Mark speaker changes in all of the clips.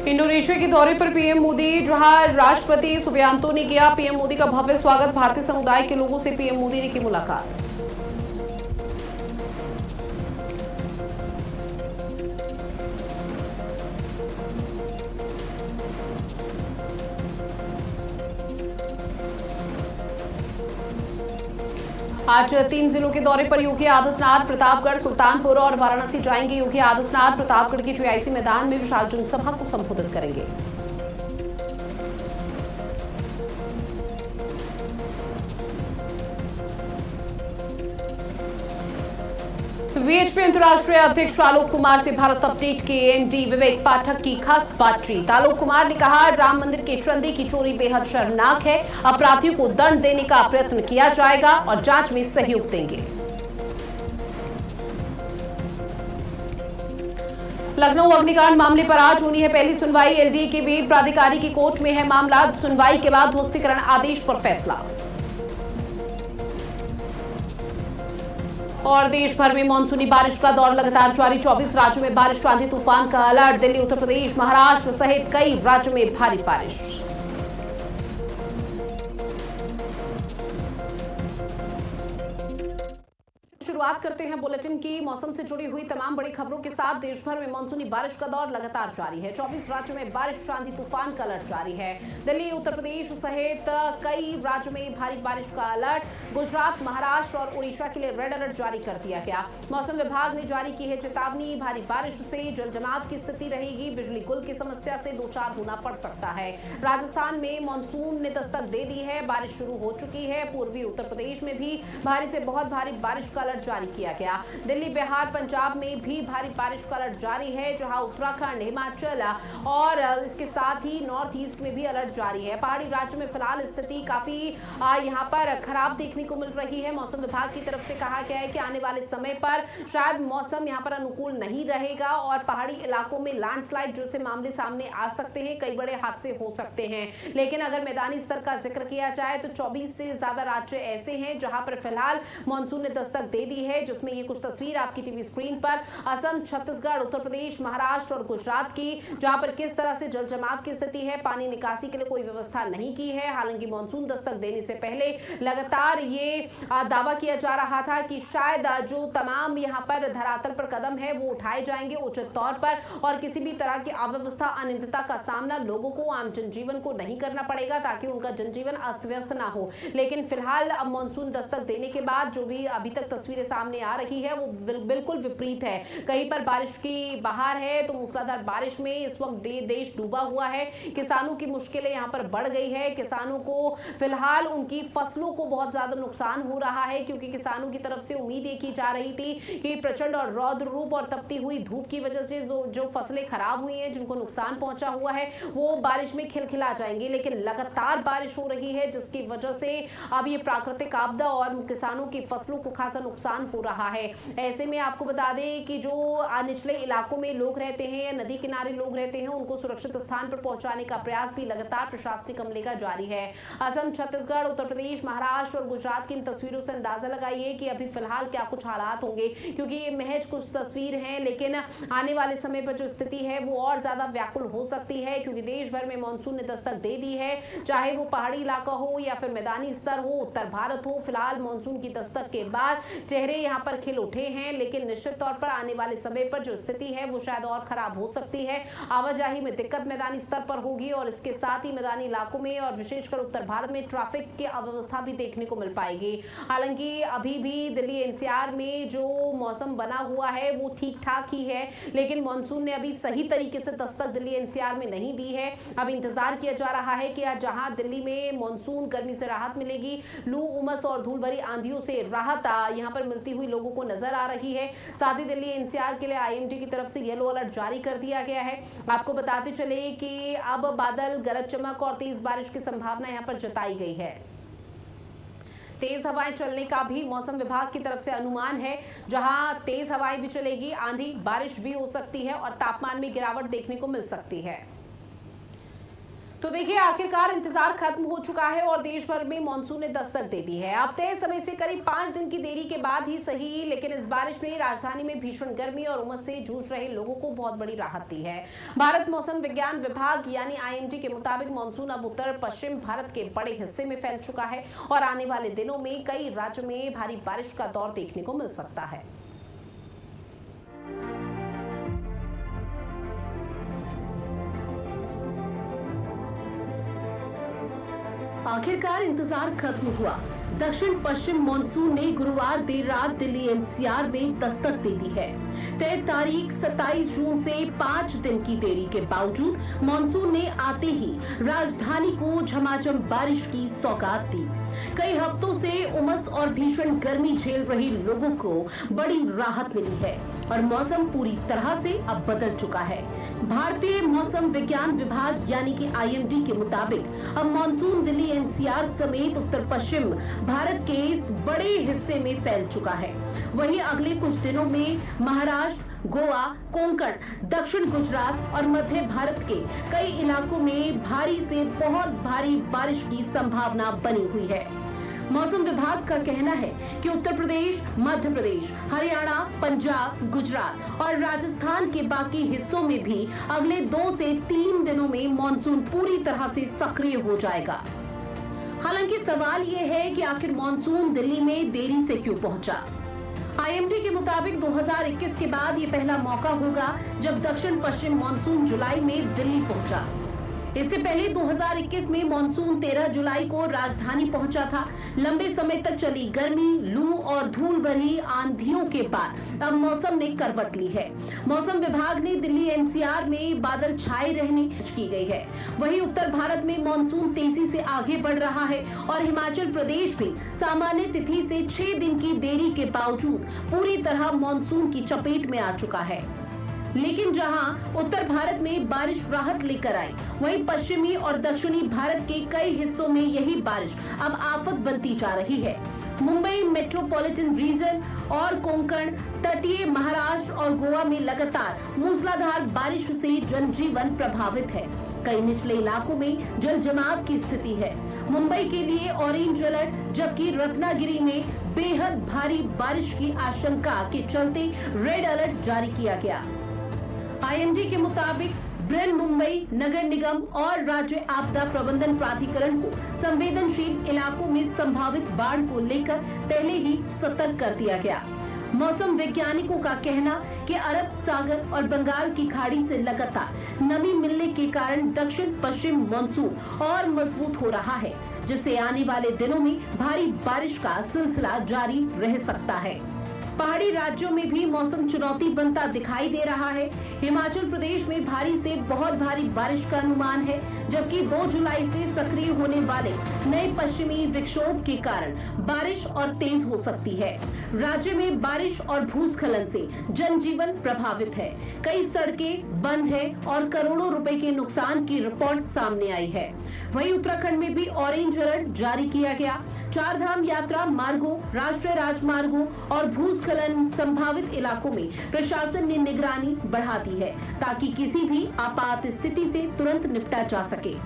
Speaker 1: Indonesia के दौरे पर पीएम मोदी, जहां राष्ट्रपति सुबियांतो ने किया पीएम मोदी का भव्य स्वागत। भारतीय समुदाय के लोगों से पीएम मोदी ने की मुलाकात। आज 3 जिलों के दौरे पर योगी आदित्यनाथ प्रतापगढ़, सुल्तानपुर और वाराणसी जाएंगे। योगी आदित्यनाथ प्रतापगढ़ के जीआईसी मैदान में विशाल जनसभा को संबोधित करेंगे। वीएचपी अंतर्राष्ट्रीय अध्यक्ष आलोक कुमार से भारत अपडेट के एमडी विवेक पाठक की खास बातचीत। आलोक कुमार ने कहा, राम मंदिर के चंदे की चोरी बेहद शर्मनाक है। अपराधियों को दंड देने का प्रयत्न किया जाएगा और जांच में सहयोग देंगे। लखनऊ अग्निकांड मामले पर आज होनी है पहली सुनवाई। एलडीए के वेद प्राधिकारी की कोर्ट में है मामला। सुनवाई के बाद ध्वस्तीकरण आदेश पर फैसला। और देश भर में मानसूनी बारिश का दौर लगातार जारी। 24 राज्यों में बारिश, आंधी तूफान का अलर्ट। दिल्ली, उत्तर प्रदेश, महाराष्ट्र सहित कई राज्यों में भारी बारिश। शुरुआत करते हैं बुलेटिन की मौसम से जुड़ी हुई तमाम बड़ी खबरों के साथ। देश भर में मानसूनी बारिश का दौर लगातार जारी है। 24 राज्यों में बारिश, आंधी तूफान का अलर्ट जारी है। दिल्ली, उत्तर प्रदेश सहित कई राज्यों में भारी बारिश का अलर्ट। गुजरात, महाराष्ट्र और उड़ीसा के लिए रेड अलर्ट जारी कर दिया गया। मौसम विभाग ने जारी की है चेतावनी। भारी बारिश से जल जमाव की स्थिति रहेगी। बिजली गुल की समस्या से दो चार होना पड़ सकता है। राजस्थान में मानसून ने दस्तक दे दी है। बारिश शुरू हो चुकी है। पूर्वी उत्तर प्रदेश में भी भारी से बहुत भारी बारिश का अलर्ट जारी किया गया। दिल्ली, बिहार, पंजाब में भी भारी बारिश का अलर्ट जारी है, जहां उत्तराखंड, हिमाचल और इसके साथ ही नॉर्थ ईस्ट में भी अलर्ट जारी है। पहाड़ी राज्यों में फिलहाल स्थिति काफी यहां पर खराब देखने को मिल रही है। मौसम विभाग की तरफ से कहा गया है कि आने वाले समय पर शायद मौसम यहां पर अनुकूल नहीं रहेगा और पहाड़ी इलाकों में लैंडस्लाइड जैसे मामले सामने आ सकते हैं। कई बड़े हादसे हो सकते हैं। लेकिन अगर मैदानी स्तर का जिक्र किया जाए तो 24 से ज्यादा राज्य ऐसे हैं जहां पर फिलहाल मानसून ने दस्तक दे दी है, जिसमें ये कुछ तस्वीर आपकी टीवी स्क्रीन पर असम, छत्तीसगढ़, उत्तर प्रदेश, महाराष्ट्र और गुजरात की, जहां पर किस तरह से जल जमाव की स्थिति है। पानी निकासी के लिए कोई व्यवस्था नहीं की है। हालांकि मानसून दस्तक देने से पहले लगातार ये दावा किया जा रहा था कि शायद जो तमाम यहां पर धरातल पर कदम है वो उठाए जाएंगे उचित तौर पर और किसी भी तरह की अव्यवस्था, अनियमितता का सामना लोगों को, आम जनजीवन को नहीं करना पड़ेगा ताकि उनका जनजीवन अस्त व्यस्त ना हो। लेकिन फिलहाल अब मानसून दस्तक देने के बाद जो भी अभी तक तस्वीरें सामने आ रही है वो बिल्कुल विपरीत है। कहीं पर बारिश की बहार है तो मूसलाधार बारिश में इस वक्त देश डूबा हुआ है। किसानों की मुश्किलें यहां पर बढ़ गई है। किसानों को फिलहाल उनकी फसलों को बहुत ज्यादा नुकसान हो रहा है, क्योंकि किसानों की तरफ से उम्मीद ये की जा रही थी कि प्रचंड और रौद्र रूप और तपती हुई धूप की वजह से जो फसलें खराब हुई हैं, जिनको नुकसान पहुंचा हुआ है, वो बारिश में खिलखिला जाएंगी। लेकिन लगातार बारिश हो रही है, जिसकी वजह से अब ये प्राकृतिक आपदा और किसानों की फसलों को खासा नुकसान हो रहा है। ऐसे में आपको बता दें कि जो निचले इलाकों में लोग रहते हैं या नदी किनारे लोग रहते हैं, उनको सुरक्षित स्थान पर पहुंचाने का प्रयास भी लगातार प्रशासनिक अमले का जारी है। असम, छत्तीसगढ़, उत्तर प्रदेश, महाराष्ट्र और गुजरात की इन तस्वीरों से अंदाजा लगाइए कि अभी फिलहाल क्या कुछ हालात होंगे, क्योंकि ये महज कुछ तस्वीर हैं, लेकिन आने वाले समय पर जो स्थिति है वो और ज्यादा व्याकुल हो सकती है, क्योंकि देश भर में मानसून ने दस्तक दे दी है। चाहे वो पहाड़ी इलाका हो या फिर मैदानी स्तर हो, उत्तर भारत हो, फिलहाल मानसून की दस्तक के बाद चेहरे यहाँ पर खिल उठे हैं। लेकिन निश्चित तौर पर आने वाले समय पर जो स्थिति है वो शायद और खराब हो सकती है। आवाजाही में दिक्कत मैदानी स्तर पर होगी और इसके साथ ही मैदानी इलाकों में और विशेषकर उत्तर भारत में ट्रैफिक की अव्यवस्था भी देखने को मिल पाएगी। हालांकि अभी भी दिल्ली एनसीआर में जो मौसम बना हुआ है वो ठीक ठाक ही है, लेकिन मानसून ने अभी सही तरीके से दस्तक दिल्ली एनसीआर में नहीं दी है। अब इंतजार किया जा रहा है कि जहां दिल्ली में मानसून गर्मी से राहत मिलेगी, लू, उमस और धूल भरी आंधियों से राहत यहां पर मिलती हुई लोगों को नजर आ रही है। साथ ही दिल्ली एनसीआर के लिए आईएमडी की तरफ से येलो अलर्ट जारी कर दिया गया है। आपको बताते चले कि अब बादल, गरज चमक और तेज बारिश की संभावना यहां पर जताई गई है। तेज हवाएं चलने का भी मौसम विभाग की तरफ से अनुमान है, जहां तेज हवाएं भी चलेगी, आंधी, बारिश भी हो सकती है और तापमान में गिरावट देखने को मिल सकती है। तो देखिए, आखिरकार इंतजार खत्म हो चुका है और देश भर में मानसून ने दस्तक दे दी है। अब तय समय से करीब 5 दिन की देरी के बाद ही सही, लेकिन इस बारिश में राजधानी में भीषण गर्मी और उमस से जूझ रहे लोगों को बहुत बड़ी राहत दी है। भारत मौसम विज्ञान विभाग यानी IMD के मुताबिक मानसून अब उत्तर पश्चिम भारत के बड़े हिस्से में फैल चुका है और आने वाले दिनों में कई राज्यों में भारी बारिश का दौर देखने को मिल सकता है। आखिरकार इंतजार खत्म हुआ। दक्षिण पश्चिम मानसून ने गुरुवार देर रात दिल्ली NCR में दस्तक दे दी है। तय तारीख 27 जून से 5 दिन की देरी के बावजूद मानसून ने आते ही राजधानी को झमाझम बारिश की सौगात दी। कई हफ्तों से उमस और भीषण गर्मी झेल रहे लोगों को बड़ी राहत मिली है और मौसम पूरी तरह से अब बदल चुका है। भारतीय मौसम विज्ञान विभाग यानी कि IMD के मुताबिक अब मानसून दिल्ली NCR समेत उत्तर पश्चिम भारत के इस बड़े हिस्से में फैल चुका है। वहीं अगले कुछ दिनों में महाराष्ट्र, गोवा, कोंकण, दक्षिण गुजरात और मध्य भारत के कई इलाकों में भारी से बहुत भारी बारिश की संभावना बनी हुई है। मौसम विभाग का कहना है कि उत्तर प्रदेश, मध्य प्रदेश, हरियाणा, पंजाब, गुजरात और राजस्थान के बाकी हिस्सों में भी अगले 2 से 3 दिनों में मानसून पूरी तरह से सक्रिय हो जाएगा। हालांकि सवाल ये है कि आखिर मानसून दिल्ली में देरी से क्यों पहुंचा। IMD के मुताबिक 2021 के बाद ये पहला मौका होगा जब दक्षिण पश्चिम मानसून जुलाई में दिल्ली पहुंचा। इससे पहले 2021 में मानसून 13 जुलाई को राजधानी पहुंचा था। लंबे समय तक चली गर्मी, लू और धूल भरी आंधियों के बाद अब मौसम ने करवट ली है। मौसम विभाग ने दिल्ली NCR में बादल छाए रहने की गई है। वहीं उत्तर भारत में मानसून तेजी से आगे बढ़ रहा है और हिमाचल प्रदेश भी सामान्य तिथि से 6 दिन की देरी के बावजूद पूरी तरह मानसून की चपेट में आ चुका है। लेकिन जहां उत्तर भारत में बारिश राहत लेकर आई, वहीं पश्चिमी और दक्षिणी भारत के कई हिस्सों में यही बारिश अब आफत बनती जा रही है। मुंबई मेट्रोपॉलिटन रीजन और कोंकण, तटीय महाराष्ट्र और गोवा में लगातार मूसलाधार बारिश से जनजीवन प्रभावित है। कई निचले इलाकों में जल जमाव की स्थिति है। मुंबई के लिए ऑरेंज अलर्ट, जबकि रत्नागिरी में बेहद भारी बारिश की आशंका के चलते रेड अलर्ट जारी किया गया। IMD के मुताबिक बृहन मुंबई नगर निगम और राज्य आपदा प्रबंधन प्राधिकरण को संवेदनशील इलाकों में संभावित बाढ़ को लेकर पहले ही सतर्क कर दिया गया। मौसम वैज्ञानिकों का कहना कि अरब सागर और बंगाल की खाड़ी से लगातार नमी मिलने के कारण दक्षिण पश्चिम मानसून और मजबूत हो रहा है, जिससे आने वाले दिनों में भारी बारिश का सिलसिला जारी रह सकता है। पहाड़ी राज्यों में भी मौसम चुनौती बनता दिखाई दे रहा है। हिमाचल प्रदेश में भारी से बहुत भारी बारिश का अनुमान है, जबकि 2 जुलाई से सक्रिय होने वाले नए पश्चिमी विक्षोभ के कारण बारिश और तेज हो सकती है। राज्य में बारिश और भूस्खलन से जनजीवन प्रभावित है। कई सड़कें बंद है और करोड़ों रुपए के नुकसान की रिपोर्ट सामने आई है। वहीं उत्तराखंड में भी ऑरेंज अलर्ट जारी किया गया। 4 धाम यात्रा मार्गों, राष्ट्रीय राजमार्गों और भूस्खलन संभावित इलाकों में प्रशासन ने निगरानी बढ़ा दी है, ताकि किसी भी आपात स्थिति से तुरंत निपटा जा सके।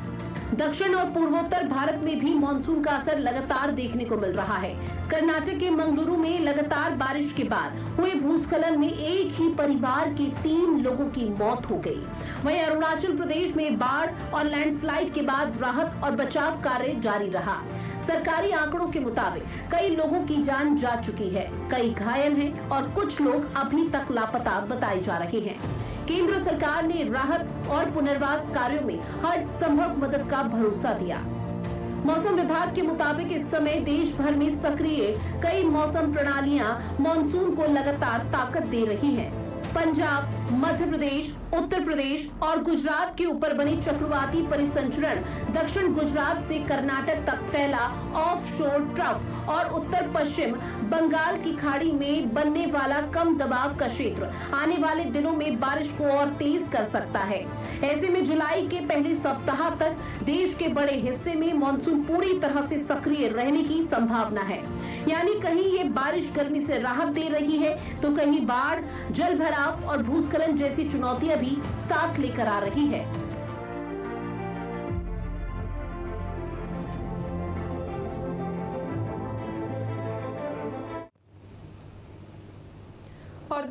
Speaker 1: दक्षिण और पूर्वोत्तर भारत में भी मानसून का असर लगातार देखने को मिल रहा है। कर्नाटक के मंगलुरु में लगातार बारिश के बाद हुए भूस्खलन में एक ही परिवार के 3 लोगों की मौत हो गई। वहीं अरुणाचल प्रदेश में बाढ़ और लैंडस्लाइड के बाद राहत और बचाव कार्य जारी रहा। सरकारी आंकड़ों के मुताबिक कई लोगों की जान जा चुकी है, कई घायल हैं और कुछ लोग अभी तक लापता बताए जा रहे हैं। केंद्र सरकार ने राहत और पुनर्वास कार्यों में हर संभव मदद का भरोसा दिया। मौसम विभाग के मुताबिक इस समय देश भर में सक्रिय कई मौसम प्रणालियां मानसून को लगातार ताकत दे रही हैं। पंजाब, मध्य प्रदेश, उत्तर प्रदेश और गुजरात के ऊपर बने चक्रवाती परिसंचरण दक्षिण गुजरात से कर्नाटक तक फैला ऑफशोर ट्रफ और उत्तर पश्चिम बंगाल की खाड़ी में बनने वाला कम दबाव का क्षेत्र आने वाले दिनों में बारिश को और तेज कर सकता है। ऐसे में जुलाई के पहले सप्ताह तक देश के बड़े हिस्से में मानसून पूरी तरह से सक्रिय रहने की संभावना है। यानी कहीं ये बारिश गर्मी से राहत दे रही है, तो कहीं बाढ़, जल भराव और भूस्खलन जैसी चुनौतियां भी साथ लेकर आ रही है।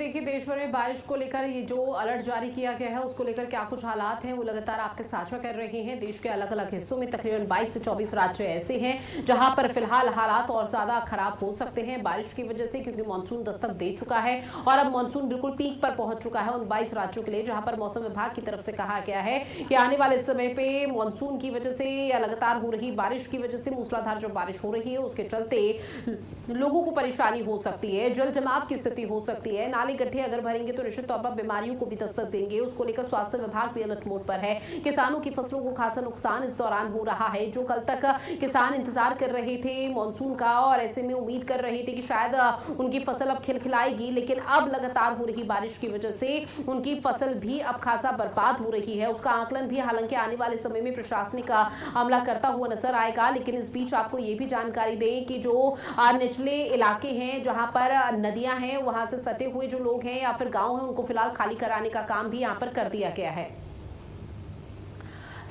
Speaker 1: देखिए देश भर में बारिश को लेकर ये जो अलर्ट जारी किया गया है उसको लेकर क्या कुछ हालात हैं वो लगातार आपसे साझा कर रहे हैं। देश के अलग अलग हिस्सों में तकरीबन 22 से 24 राज्य ऐसे हैं जहां पर फिलहाल हालात और ज्यादा खराब हो सकते हैं बारिश की वजह से, क्योंकि मानसून दस्तक दे चुका है और अब मानसून बिल्कुल पीक पर पहुंच चुका है उन 22 राज्यों के लिए, जहां पर मौसम विभाग की तरफ से कहा गया है कि आने वाले समय पे मानसून की वजह से या लगातार हो रही बारिश की वजह से मूसलाधार जो बारिश हो रही है उसके चलते लोगों को परेशानी हो सकती है, जल जमाव की स्थिति हो सकती है, नाले गड्ढे अगर भरेंगे तो निश्चित तौर पर बीमारियों को भी दस्तक देंगे। उसको लेकर स्वास्थ्य विभाग भी अलर्ट मोड पर है। किसानों की फसलों को खासा नुकसान इस दौरान हो रहा है। जो कल तक किसान इंतजार कर रहे थे मानसून का और ऐसे में उम्मीद कर रहे थे कि शायद उनकी फसल अब खिलखिलाएगी, लेकिन अब लगातार हो रही बारिश की वजह से उनकी फसल भी अब खासा बर्बाद हो रही है। उसका आकलन भी हालांकि आने वाले समय में प्रशासनिक अमला करता हुआ नजर आएगा। लेकिन इस बीच आपको ये भी जानकारी दें कि जो निचले इलाके हैं जहां पर नदियां हैं वहां से सटे हुए जो लोग हैं या फिर गांव हैं उनको फिलहाल खाली कराने का काम भी यहां पर कर दिया गया है।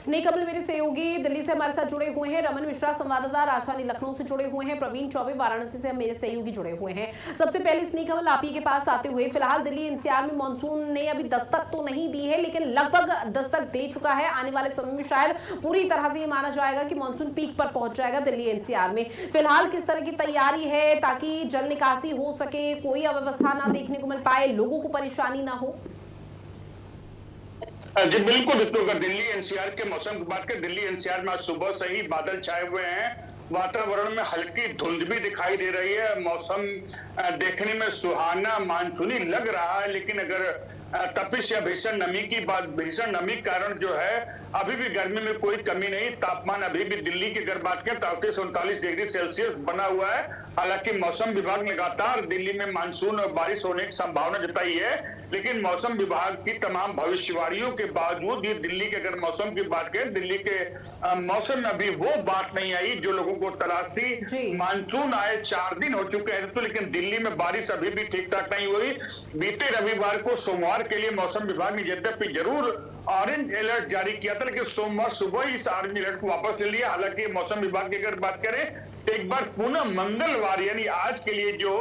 Speaker 1: स्नेह कमल मेरे सहयोगी दिल्ली से हमारे साथ जुड़े हुए हैं, रमन मिश्रा संवाददाता राजधानी लखनऊ से जुड़े हुए हैं, प्रवीण चौबे वाराणसी से मेरे सहयोगी जुड़े हुए हैं। सबसे पहले स्नेह कमल आप ही के पास आते हुए, फिलहाल दिल्ली एनसीआर में मानसून ने अभी दस्तक तो नहीं दी है लेकिन लगभग दस्तक दे चुका है। आने वाले समय में शायद पूरी तरह से ये माना जाएगा कि मानसून पीक पर पहुंच जाएगा दिल्ली एनसीआर में। फिलहाल किस तरह की तैयारी है ताकि जल निकासी हो सके, कोई अव्यवस्था ना देखने को मिल पाए, लोगों को परेशानी ना हो?
Speaker 2: जी बिल्कुल, तो अगर दिल्ली एनसीआर के मौसम की बात करें, दिल्ली एनसीआर में आज सुबह से ही बादल छाए हुए हैं, वातावरण में हल्की धुंध भी दिखाई दे रही है, मौसम देखने में सुहाना मानसूनी लग रहा है। लेकिन अगर तपिश या भीषण नमी की बात, भीषण नमी के कारण जो है अभी भी गर्मी में कोई कमी नहीं। तापमान अभी भी दिल्ली की अगर बात करें 33-39 डिग्री सेल्सियस बना हुआ है। हालांकि मौसम विभाग ने लगातार दिल्ली में मानसून और बारिश होने की संभावना जताई है, लेकिन मौसम विभाग की तमाम भविष्यवाणियों के बावजूद ये दिल्ली के अगर मौसम की बात करें, दिल्ली के मौसम में अभी वो बात नहीं आई जो लोगों को तलाश थी। मानसून आए 4 दिन हो चुके हैं तो, लेकिन दिल्ली में बारिश अभी भी ठीक ठाक नहीं हुई। बीते रविवार को सोमवार के लिए मौसम विभाग ने यद्यपि जरूर ऑरेंज अलर्ट जारी किया था, लेकिन सोमवार सुबह ही इस ऑरेंज अलर्ट को वापस ले लिया। हालांकि मौसम विभाग की अगर बात करें तो एक बार पुनः मंगलवार यानी आज के लिए जो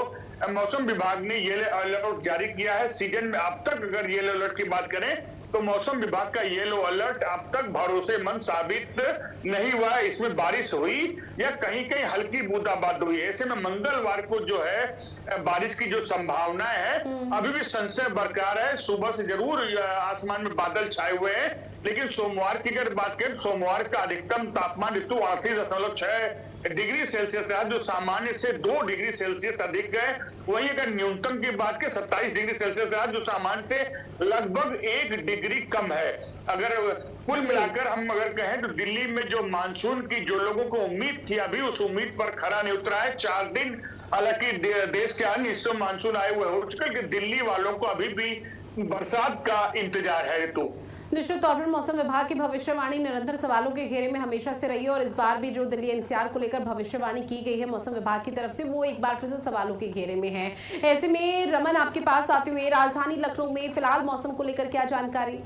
Speaker 2: मौसम विभाग ने येलो अलर्ट जारी किया है, सीजन में अब तक अगर येलो अलर्ट की बात करें तो मौसम विभाग का येलो अलर्ट अब तक भरोसेमंद साबित नहीं हुआ है। इसमें बारिश हुई या कहीं कहीं हल्की बूंदाबांदी हुई। ऐसे में मंगलवार को जो है बारिश की जो संभावना है अभी भी संशय बरकरार है। सुबह से जरूर आसमान में बादल छाए हुए हैं, लेकिन सोमवार की अगर बात करें, सोमवार का अधिकतम तापमान ऋतु 38.6 डिग्री सेल्सियस रहा, जो सामान्य से 2 डिग्री सेल्सियस अधिक है। वहीं अगर न्यूनतम की बात करें 27 डिग्री सेल्सियस रहा, जो सामान्य से लगभग 1 डिग्री कम है। अगर कुल मिलाकर हम अगर कहें तो दिल्ली में जो मानसून की जो लोगों को उम्मीद थी अभी उस उम्मीद पर खरा नहीं उतरा है। 4 दिन हालांकि देश के अन्य हिस्सों में मानसून आए हुए हो चुके, कि दिल्ली वालों को अभी भी बरसात का इंतजार है। तो
Speaker 1: निश्चित तौर पर मौसम विभाग की भविष्यवाणी निरंतर सवालों के घेरे में हमेशा से रही है और इस बार भी जो दिल्ली एनसीआर को लेकर भविष्यवाणी की गई है मौसम विभाग की तरफ से वो एक बार फिर से सवालों के घेरे में है। ऐसे में रमन आपके पास आते हुए, राजधानी लखनऊ में फिलहाल मौसम को लेकर क्या जानकारी?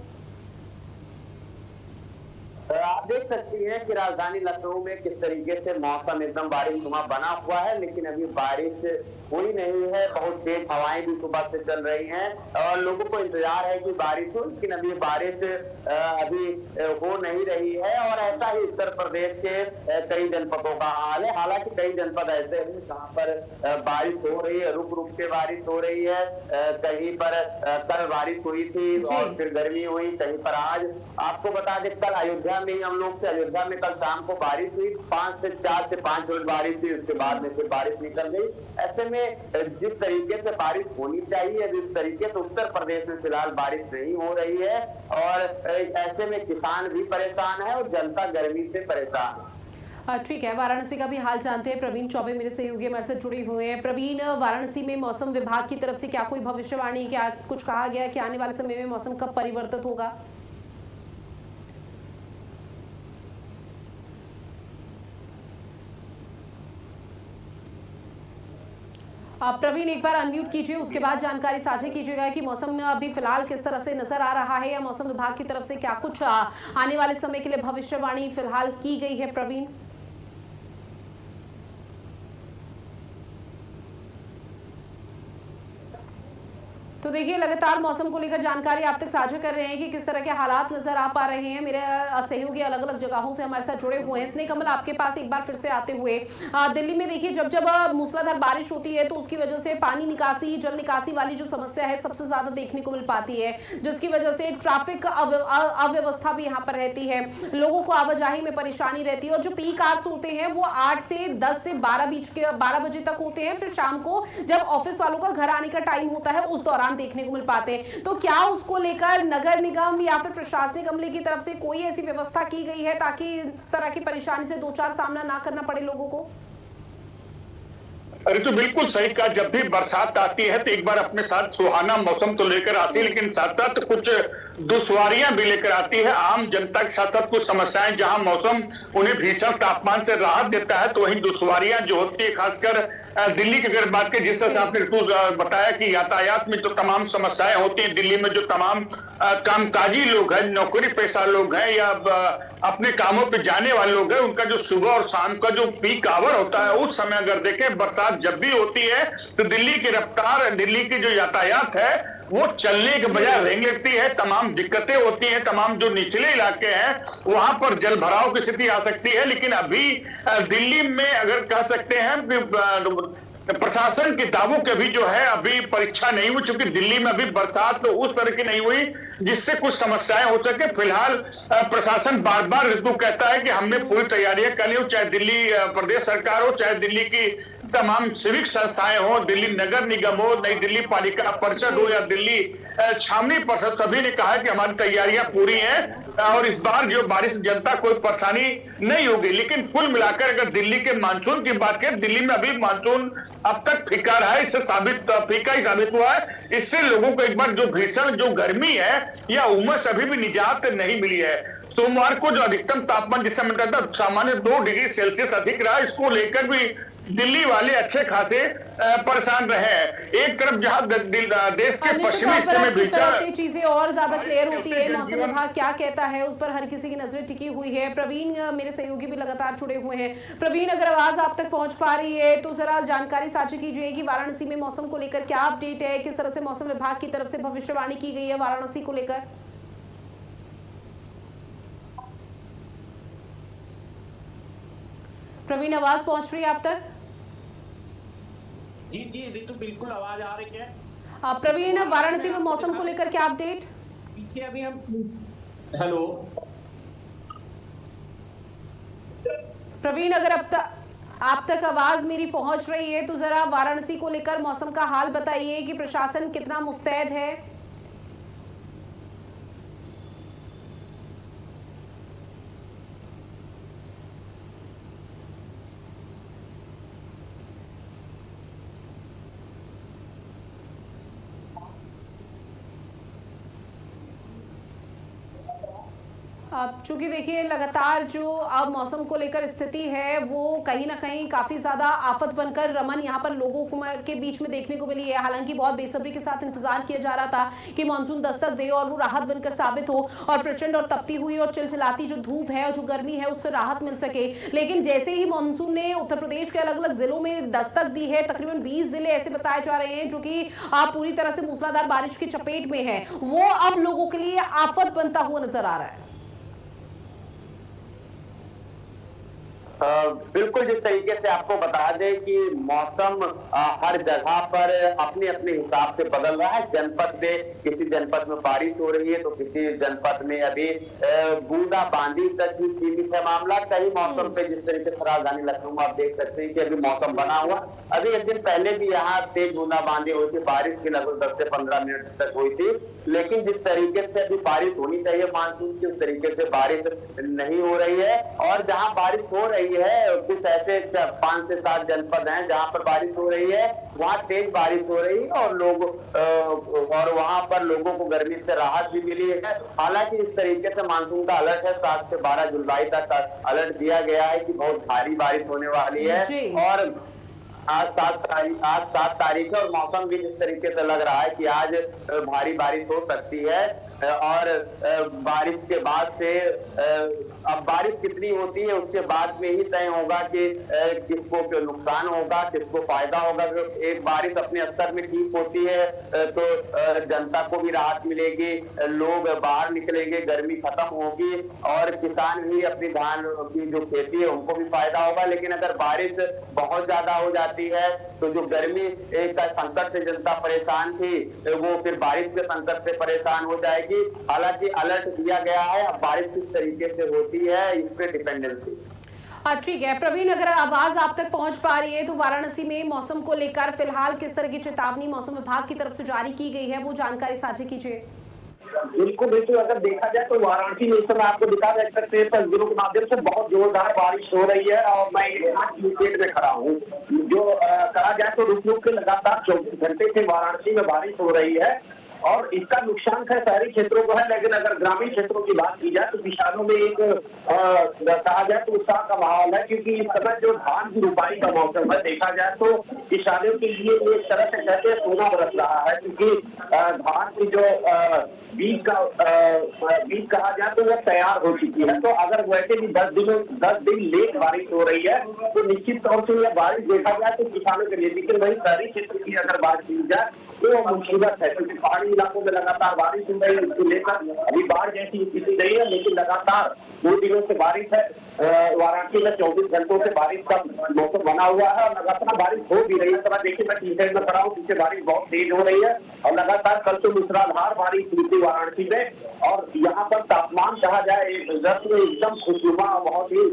Speaker 3: आप देख सकती हैं कि राजधानी लखनऊ में किस तरीके से मौसम एकदम बारिशनुमा बना हुआ है, लेकिन अभी बारिश हुई नहीं है। बहुत तेज हवाएं भी सुबह से चल रही हैं और लोगों को इंतजार है कि बारिश हो, लेकिन अभी बारिश अभी हो नहीं रही है। और ऐसा ही उत्तर प्रदेश के कई जनपदों का हाल है। हालांकि कई जनपद ऐसे हैं जहाँ पर बारिश हो रही है, रुक रुक के बारिश हो रही है। कहीं पर कल बारिश हुई थी और फिर गर्मी हुई, कहीं पर आज। आपको बता दें कल अयोध्या में हम लोग से, अयोध्या में कल शाम को बारिश हुई, 4 से 5 मिनट बारिश हुई, उसके बाद में फिर बारिश निकल गई। ऐसे में जिस तरीके से बारिश होनी चाहिए जिस तरीके से उत्तर प्रदेश में फिलहाल बारिश नहीं हो रही है और ऐसे में किसान भी परेशान है और जनता गर्मी से परेशान है।
Speaker 1: ठीक है, वाराणसी का भी हाल जानते हैं। प्रवीण चौबे मेरे सहयोगी हमारे साथ जुड़े हुए हैं। प्रवीण, वाराणसी में मौसम विभाग की तरफ से क्या कोई भविष्यवाणी, क्या कुछ कहा गया कि आने वाले समय में मौसम कब परिवर्तित होगा? प्रवीण एक बार अनम्यूट कीजिए, उसके बाद जानकारी साझा कीजिएगा कि मौसम में अभी फिलहाल किस तरह से नजर आ रहा है या मौसम विभाग की तरफ से क्या कुछ आने वाले समय के लिए भविष्यवाणी फिलहाल की गई है। प्रवीण, तो देखिए लगातार मौसम को लेकर जानकारी आप तक साझा कर रहे हैं कि किस तरह के हालात नजर आ पा रहे हैं। मेरे सहयोगी अलग अलग जगहों से हमारे साथ जुड़े हुए हैं। स्नेह कमल, आपके पास एक बार फिर से आते हुए, दिल्ली में देखिए जब जब मूसलाधार बारिश होती है तो उसकी वजह से पानी निकासी, जल निकासी वाली जो समस्या है सबसे ज्यादा देखने को मिल पाती है, जिसकी वजह से ट्रैफिक अव्यवस्था भी यहाँ पर रहती है, लोगों को आवाजाही में परेशानी रहती है। और जो पीक आवर्स होते हैं वो 8 से 10 से 12 बजे तक होते हैं। फिर शाम को जब ऑफिस वालों का घर आने का टाइम होता है उस दौरान देखने को मिल पाते हैं। तो क्या उसको लेकर नगर निगम या फिर प्रशासनिक अमले की तरफ से कोई ऐसी व्यवस्था की गई है ताकि इस तरह की परेशानी से 2-4 सामना ना करना पड़े लोगों को?
Speaker 2: अरे तो बिल्कुल सही कहा, जब भी बरसात आती है तो एक बार अपने साथ सुहाना मौसम तो लेकर आती है, लेकिन साथ साथ कुछ दुश्वारियां भी लेकर आती है आम जनता के साथ साथ कुछ समस्याएं। जहां मौसम उन्हें भीषण तापमान से राहत देता है तो वहीं दुश्वारियां जो होती है, खासकर दिल्ली की अगर बात करें, जिस तरह से आपने बताया कि यातायात में जो तमाम समस्याएं होती हैं, दिल्ली में जो तमाम कामकाजी लोग हैं, नौकरी पेशा लोग हैं या अपने कामों पे जाने वाले लोग हैं, उनका जो सुबह और शाम का जो पीक आवर होता है उस समय अगर देखें बरसात जब भी होती है तो दिल्ली की रफ्तार, दिल्ली की जो यातायात है वो चलने के बजाय रेंग लगती है। तमाम दिक्कतें होती हैं, तमाम जो निचले इलाके हैं वहां पर जल भराव की स्थिति आ सकती है। लेकिन अभी दिल्ली में अगर कह सकते हैं प्रशासन के दावों के भी जो है अभी परीक्षा नहीं हुई, क्योंकि दिल्ली में अभी बरसात तो उस तरह की नहीं हुई जिससे कुछ समस्याएं हो सके। फिलहाल प्रशासन बार बार ऋतु कहता है कि हमने पूरी तैयारियां कर ली हो, चाहे दिल्ली प्रदेश सरकार हो, चाहे दिल्ली की तमाम सिविक संस्थाएं हो, दिल्ली नगर निगम हो, नई दिल्ली पालिका परिषद हो या दिल्ली छावनी परिषद, सभी ने कहा कि हमारी तैयारियां पूरी हैं और इस बार जो बारिश जनता कोई परेशानी नहीं होगी। लेकिन कुल मिलाकर अगर दिल्ली के मानसून की बात करें, दिल्ली में अभी मानसून अब तक फीका रहा है, इससे फीका ही साबित हुआ है। इससे लोगों को एक बार जो भीषण जो गर्मी है या उमस अभी भी निजात नहीं मिली है। सोमवार को जो अधिकतम तापमान जिससे मिलता था सामान्य 2 डिग्री सेल्सियस अधिक रहा, इसको लेकर भी दिल्ली वाले अच्छे खासे परेशान रहे हैं। एक तरफ जहां देश के पश्चिमी हिस्से में भीषण
Speaker 1: चीजें और ज्यादा क्लियर होती है, मौसम विभाग क्या कहता है उस पर हर किसी की नजरें टिकी हुई है। प्रवीण, मेरे सहयोगी भी लगातार जुड़े हुए हैं। प्रवीण, अगर आवाज आप तक पहुंच पा रही है तो जरा जानकारी साझा कीजिए कि वाराणसी में मौसम को लेकर क्या अपडेट है, किस तरह से मौसम विभाग की तरफ से भविष्यवाणी की गई है वाराणसी को लेकर? प्रवीण, आवाज पहुंच रही है आप तक?
Speaker 4: जी जी ऋतु, बिल्कुल आवाज आ रही है।
Speaker 1: प्रवीण, वाराणसी में मौसम को लेकर क्या अपडेट?
Speaker 4: पीछे अभी हम हेलो
Speaker 1: प्रवीण, अगर आप तक आवाज मेरी पहुंच रही है तो जरा वाराणसी को लेकर मौसम का हाल बताइए कि प्रशासन कितना मुस्तैद है। अब चूंकि देखिए लगातार जो अब मौसम को लेकर स्थिति है वो कहीं ना कहीं काफी ज्यादा आफत बनकर रमन यहाँ पर लोगों के बीच में देखने को मिली है। हालांकि बहुत बेसब्री के साथ इंतजार किया जा रहा था कि मानसून दस्तक दे और वो राहत बनकर साबित हो और प्रचंड और तपती हुई और चिलचिलाती जो धूप है और जो गर्मी है उससे राहत मिल सके। लेकिन जैसे ही मानसून ने उत्तर प्रदेश के अलग अलग जिलों में दस्तक दी है, तकरीबन 20 जिले ऐसे बताए जा रहे हैं जो कि पूरी तरह से मूसलाधार बारिश की चपेट में है, वो अब लोगों के लिए आफत बनता हुआ नजर आ रहा है।
Speaker 3: बिल्कुल, जिस तरीके से आपको बता दें कि मौसम हर जगह पर अपने अपने हिसाब से बदल रहा है। जनपद में किसी जनपद में बारिश हो रही है तो किसी जनपद में अभी बूंदाबांदी तक ही सीमित है मामला। कई मौसम पे जिस तरीके से राजधानी लखनऊ में आप देख सकते हैं कि अभी मौसम बना हुआ, अभी एक दिन पहले भी यहाँ तेज बूंदाबांदी हुई थी, बारिश की लगभग 10 से 15 मिनट तक हुई थी। लेकिन जिस तरीके से अभी बारिश होनी चाहिए मानसून की, उस तरीके से बारिश नहीं हो रही है। और जहाँ बारिश हो रही है कुछ ऐसे 5 से 7 जनपद हैं जहां पर बारिश हो रही है, वहां तेज बारिश हो रही है और वहां पर लोगों को गर्मी से राहत भी मिली है। हालांकि इस तरीके से मानसून का अलर्ट है, 7 से 12 जुलाई तक अलर्ट दिया गया है कि बहुत भारी बारिश होने वाली है। और आज 7 तारीख है और मौसम भी जिस तरीके से लग रहा है कि आज भारी बारिश हो सकती है। और बारिश के बाद से अब बारिश कितनी होती है उसके बाद में ही तय होगा कि किसको नुकसान होगा, किसको फायदा होगा। एक बारिश अपने स्तर में ठीक होती है तो जनता को भी राहत मिलेगी, लोग बाहर निकलेंगे, गर्मी खत्म होगी और किसान भी अपनी धान की जो खेती है उनको भी फायदा होगा। लेकिन अगर बारिश बहुत ज्यादा हो जाती है तो जो गर्मी का संकट से जनता परेशान थी वो फिर बारिश के संकट से परेशान हो जाएगी। हालांकि अलर्ट दिया गया है, अब बारिश किस तरीके से होती है इस पे डिपेंडेंसी।
Speaker 1: ठीक है प्रवीण, अगर आवाज आप तक पहुंच पा रही है तो वाराणसी में मौसम को लेकर फिलहाल किस तरह की चेतावनी मौसम विभाग की तरफ से जारी की गई है, वो जानकारी साझा कीजिए।
Speaker 5: बिल्कुल बिल्कुल, अगर देखा जाए तो वाराणसी में इस समय आपको दिखा सकते हैं तस्वीरों के माध्यम से बहुत जोरदार बारिश हो रही है और मैं यहाँ गेट में खड़ा हूँ। जो कहा जाए तो रुक रुक के लगातार 24 घंटे से वाराणसी में बारिश हो रही है और इसका नुकसान है शहरी क्षेत्रों को है, लेकिन अगर ग्रामीण क्षेत्रों की बात की जाए तो किसानों में एक कहा जाए तो उत्साह का माहौल है, क्योंकि इस समय जो धान की रुपाई का मौसम है देखा जाए तो किसानों के लिए एक तरह से कहते हैं सोना बरस रहा है, क्योंकि धान की जो बीज कहा जाए तो वो तैयार हो चुकी है। तो अगर वैसे भी 10 दिन लेट बारिश हो रही है तो निश्चित तौर से यह बारिश देखा जाए तो किसानों के लिए, लेकिन वही शहरी क्षेत्र की अगर बात की जाए तो मुसीबत है, क्योंकि पहाड़ी इलाकों में लगातार बारिश हो रही है। इसको लेकर अभी बाढ़ जैसी स्थिति नहीं है, लेकिन लगातार 2 दिनों से बारिश है। वाराणसी में 24 घंटों से बारिश का मौसम बना हुआ है और लगातार बारिश हो भी रही है। तो देखिए मैं टी शर्ट में खड़ा हूँ, पीछे बारिश बहुत तेज हो रही है और लगातार कल से मूसलाधार बारिश हुई थी वाराणसी में। और यहाँ पर तापमान कहा जाए एकदम खुशनुमा, बहुत ही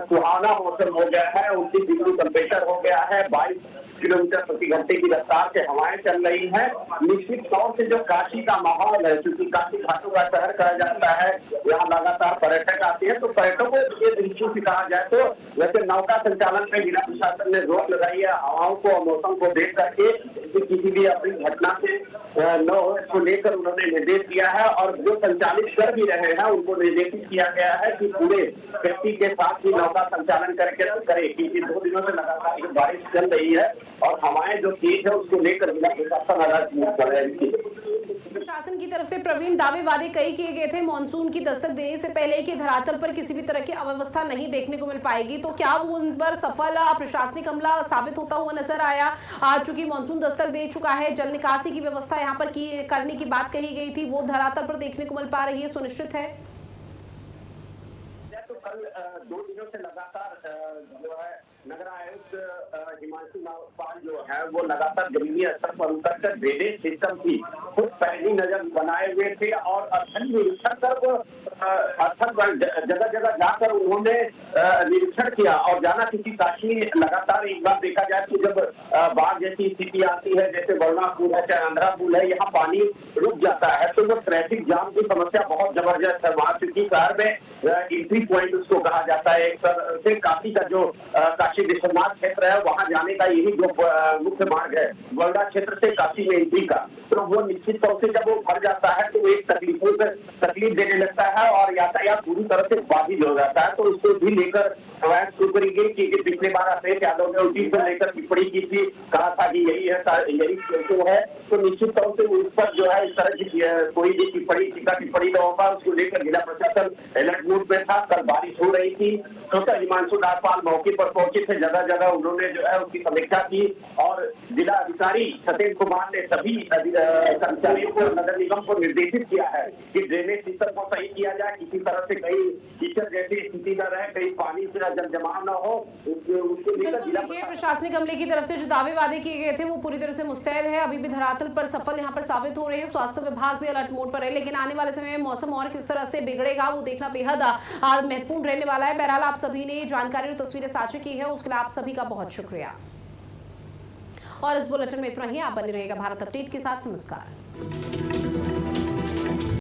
Speaker 5: सुहाना मौसम हो गया है। 29 डिग्री टेम्परेचर हो गया है, 22 किलोमीटर प्रति घंटे की रफ्तार से हवाएं चल रही हैं। निश्चित तौर से जो काशी का माहौल है, क्योंकि काशी घाटों का शहर कहा जाता है, यहाँ लगातार पर्यटक आते हैं, तो पर्यटकों के दृष्टि से कहा जाए तो वैसे नौका संचालन में जिला प्रशासन ने रोक लगाई है हवाओं को और मौसम को देख करके किसी भी अपनी घटना से न हो, इसको लेकर उन्होंने निर्देश दिया है। और जो संचालित कर भी रहे हैं उनको निर्देशित किया गया है कि पूरे सेफ्टी के साथ ही नौका संचालन करके करे, क्योंकि 2 दिनों से लगातार बारिश चल रही है और हवाएं जो तेज है उसको लेकर जिला प्रशासन अलर्ट कर रहे हैं।
Speaker 1: प्रशासन की तरफ से प्रवीण दावे वादे कई किए गए थे मानसून की दस्तक देने से पहले कि धरातल पर किसी भी तरह की अव्यवस्था नहीं देखने को मिल पाएगी, तो क्या वो उन पर सफल प्रशासनिक हमला साबित होता हुआ नजर आया? चूंकि मानसून दस्तक दे चुका है, जल निकासी की व्यवस्था यहाँ पर करने की बात कही गई थी, वो धरातल पर देखने को मिल पा रही है, सुनिश्चित है?
Speaker 5: तो कल 2 दिनों से लगातार जो है नगर आयुक्त हिमांशु पाल जो है वो लगातार जमीनी स्तर पर उतर कर ड्रेनेज सिस्टम की खुद पहली नजर बनाए हुए थे और स्थलीय निरीक्षण कर जगह जगह जाकर उन्होंने निरीक्षण किया और जाना, क्योंकि काशी लगातार एक बार देखा जाए कि जब बाढ़ जैसी स्थिति आती है, जैसे वरुणा पुल है चाहे आंध्रा पुल है, यहाँ पानी रुक जाता है तो वो ट्रैफिक जाम की समस्या बहुत जबरदस्त है वहाँ, क्योंकि शहर में एंट्री पॉइंट उसको कहा जाता है एक तरह से काशी का जो काशी विश्वनाथ क्षेत्र है वहाँ जाने का यही जो मुख्य मार्ग है वर्धा क्षेत्र से काशी में एंट्री का, तो वो निश्चित तौर से जब वो भर जाता है तो एक तकलीफ देने लगता है और यातायात पूरी तरह से बाधित हो जाता है। तो उसको भी लेकर कवायद शुरू करी गई, क्योंकि पिछले बार अखिलेश यादव ने उसी को लेकर टिप्पणी की थी, कहा था कि यही क्यों है, तो निश्चित तौर से उस पर जो है इस तरह की कोई भी टिप्पणी न होगा, उसको लेकर जिला प्रशासन अलर्ट मोड में था। कल बारिश हो रही थी तो हिमांशु पाल मौके पर पहुंचे थे, जगह जगह उन्होंने जो है उसकी समीक्षा की और जिला अधिकारी सत्येंद्र कुमार ने सभी कर्मचारियों को नगर निगम को निर्देशित किया है कि ड्रेनेज सिस्टम को सही किया जाए, किसी तरह से कहीं कीचड़ जैसी स्थिति न रहे, कहीं पानी से जल जमाव न हो, उसको लेकर
Speaker 1: प्रशासनिक अमले की तरफ से जो दावे वादे किए गए थे वो पूरी तरह से मुस्तैद है, अभी भी धरातल पर सफल यहाँ पर साबित हो रहे हैं। स्वास्थ्य विभाग भी अलर्ट मोड पर है, लेकिन आने वाले समय में मौसम और किस तरह से बिगड़ेगा वो देखना बेहद महत्वपूर्ण रहने वाला है। बहरहाल आप सभी ने जानकारी और तस्वीरें साझा की है, उसके लिए आप सभी का बहुत शुक्रिया। और इस बुलेटिन में इतना ही, आप बने रहिएगा भारत अपडेट के साथ। नमस्कार।